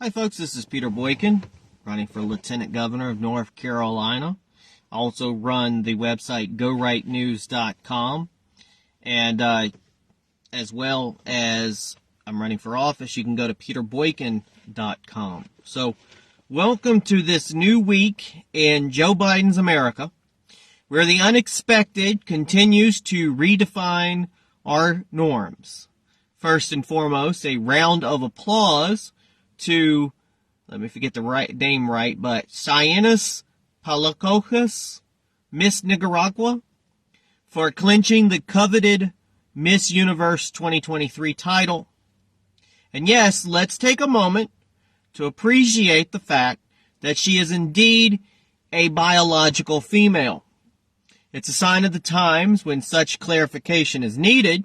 Hi folks, this is Peter Boykin, running for Lieutenant Governor of North Carolina. I also run the website GoRightNews.com, and as well as I'm running for office, you can go to PeterBoykin.com. So, welcome to this new week in Joe Biden's America, where the unexpected continues to redefine our norms. First and foremost, a round of applause to, let me forget the name right, but Cyanus Palacojas, Miss Nicaragua, for clinching the coveted Miss Universe 2023 title. And yes, let's take a moment to appreciate the fact that she is indeed a biological female. It's a sign of the times when such clarification is needed,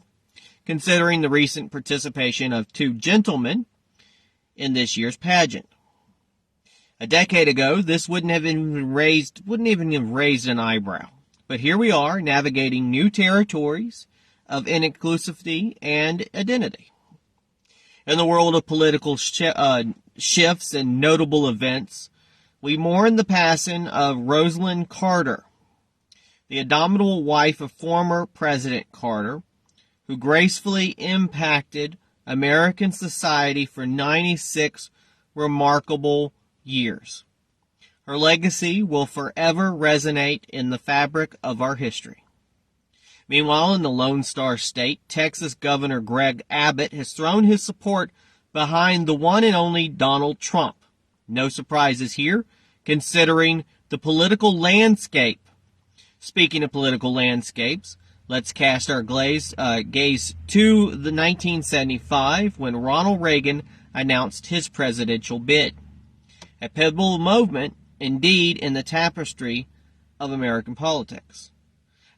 considering the recent participation of two gentlemen in this year's pageant. A decade ago, this wouldn't even have raised an eyebrow. But here we are, navigating new territories of inclusivity and identity. In the world of political shifts and notable events, we mourn the passing of Rosalynn Carter, the indomitable wife of former President Carter, who gracefully impacted American society for 96 remarkable years. Her legacy will forever resonate in the fabric of our history. Meanwhile, in the Lone Star State, Texas Governor Greg Abbott has thrown his support behind the one and only Donald Trump. No surprises here, considering the political landscape. Speaking of political landscapes, let's cast our gaze to the 1975 when Ronald Reagan announced his presidential bid. A pivotal moment, indeed, in the tapestry of American politics.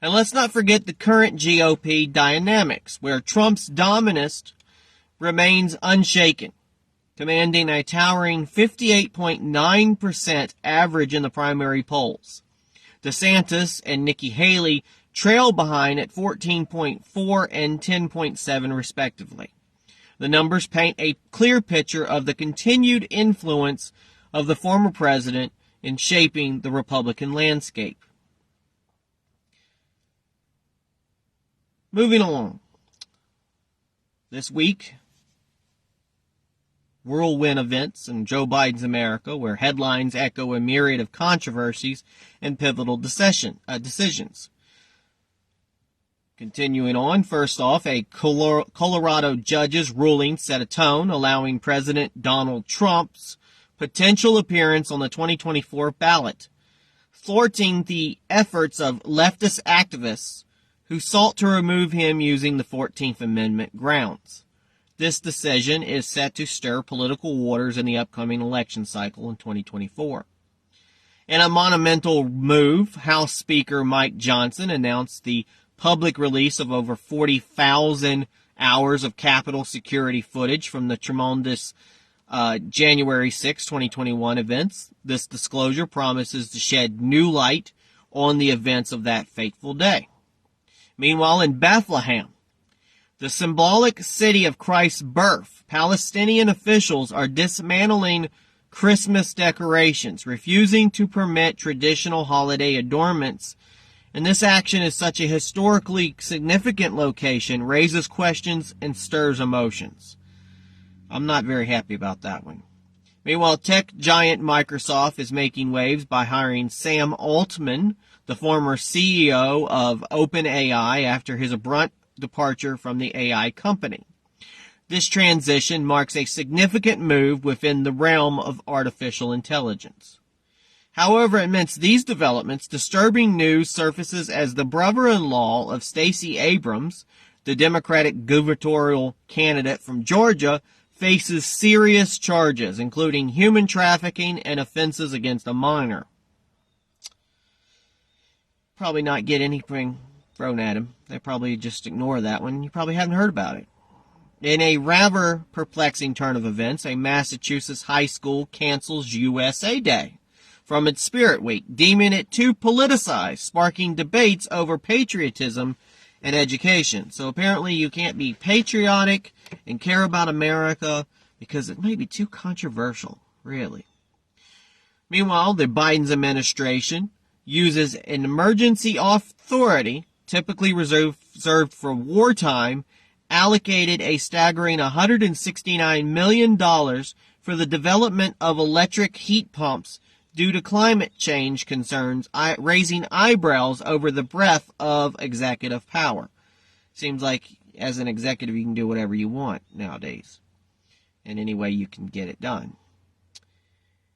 And let's not forget the current GOP dynamics, where Trump's dominance remains unshaken, commanding a towering 58.9% average in the primary polls. DeSantis and Nikki Haley trail behind at 14.4 and 10.7 respectively. The numbers paint a clear picture of the continued influence of the former president in shaping the Republican landscape. Moving along. This week, whirlwind events in Joe Biden's America, where headlines echo a myriad of controversies and pivotal decisions. Continuing on, first off, a Colorado judge's ruling set a tone, allowing President Donald Trump's potential appearance on the 2024 ballot, thwarting the efforts of leftist activists who sought to remove him using the 14th Amendment grounds. This decision is set to stir political waters in the upcoming election cycle in 2024. In a monumental move, House Speaker Mike Johnson announced the public release of over 40,000 hours of Capitol security footage from the tremendous January 6, 2021 events. This disclosure promises to shed new light on the events of that fateful day. Meanwhile, in Bethlehem, the symbolic city of Christ's birth, Palestinian officials are dismantling Christmas decorations, refusing to permit traditional holiday adornments. And this action is such a historically significant location, raises questions and stirs emotions. I'm not very happy about that one. Meanwhile, tech giant Microsoft is making waves by hiring Sam Altman, the former CEO of OpenAI, after his abrupt departure from the AI company. This transition marks a significant move within the realm of artificial intelligence. However, amidst these developments, disturbing news surfaces as the brother-in-law of Stacey Abrams, the Democratic gubernatorial candidate from Georgia, faces serious charges, including human trafficking and offenses against a minor. Probably not get anything thrown at him. They probably just ignore that one. You probably haven't heard about it. In a rather perplexing turn of events, a Massachusetts high school cancels USA Day from its Spirit Week, deeming it too politicized, sparking debates over patriotism and education. So apparently you can't be patriotic and care about America, because it may be too controversial, really. Meanwhile, the Biden administration uses an emergency authority, typically reserved for wartime, allocated a staggering $169 million for the development of electric heat pumps due to climate change concerns, raising eyebrows over the breadth of executive power. Seems like as an executive you can do whatever you want nowadays, and any way you can get it done.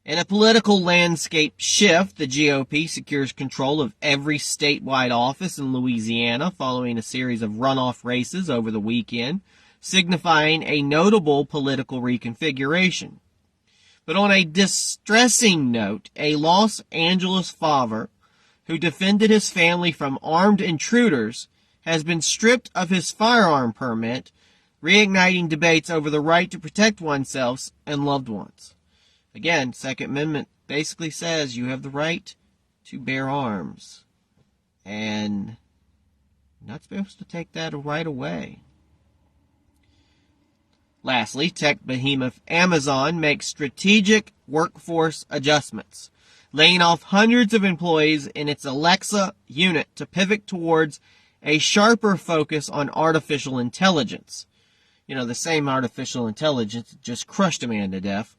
In a political landscape shift, the GOP secures control of every statewide office in Louisiana following a series of runoff races over the weekend, signifying a notable political reconfiguration. But on a distressing note, a Los Angeles father who defended his family from armed intruders has been stripped of his firearm permit, reigniting debates over the right to protect oneself and loved ones. Again, Second Amendment basically says you have the right to bear arms, and you're not supposed to take that right away. Lastly, tech behemoth Amazon makes strategic workforce adjustments, laying off hundreds of employees in its Alexa unit to pivot towards a sharper focus on artificial intelligence. You know, the same artificial intelligence that just crushed a man to death,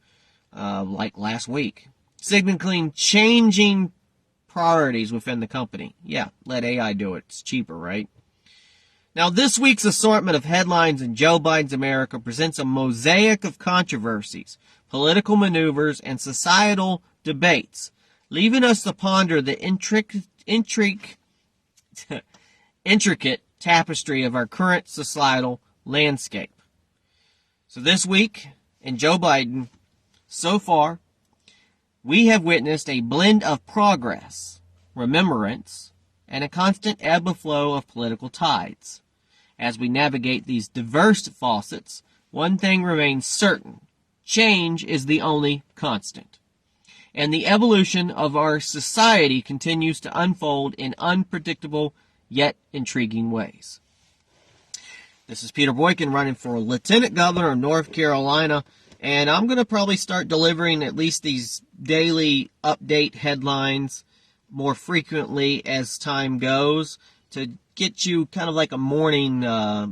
like last week. Signaling changing priorities within the company. Yeah, let AI do it. It's cheaper, right? Now, this week's assortment of headlines in Joe Biden's America presents a mosaic of controversies, political maneuvers, and societal debates, leaving us to ponder the intricate tapestry of our current societal landscape. So this week, in Joe Biden, so far, we have witnessed a blend of progress, remembrance, and a constant ebb and flow of political tides. As we navigate these diverse faucets, one thing remains certain: change is the only constant. And the evolution of our society continues to unfold in unpredictable yet intriguing ways. This is Peter Boykin running for Lieutenant Governor of North Carolina, and I'm going to probably start delivering at least these daily update headlines more frequently as time goes to get you kind of like a morning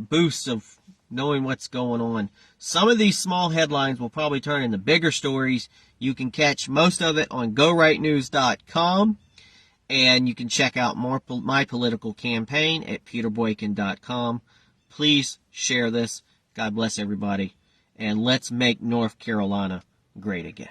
boost of knowing what's going on. Some of these small headlines will probably turn into bigger stories. You can catch most of it on GoRightNews.com, and you can check out more my political campaign at PeterBoykin.com. Please share this. God bless everybody, and let's make North Carolina great again.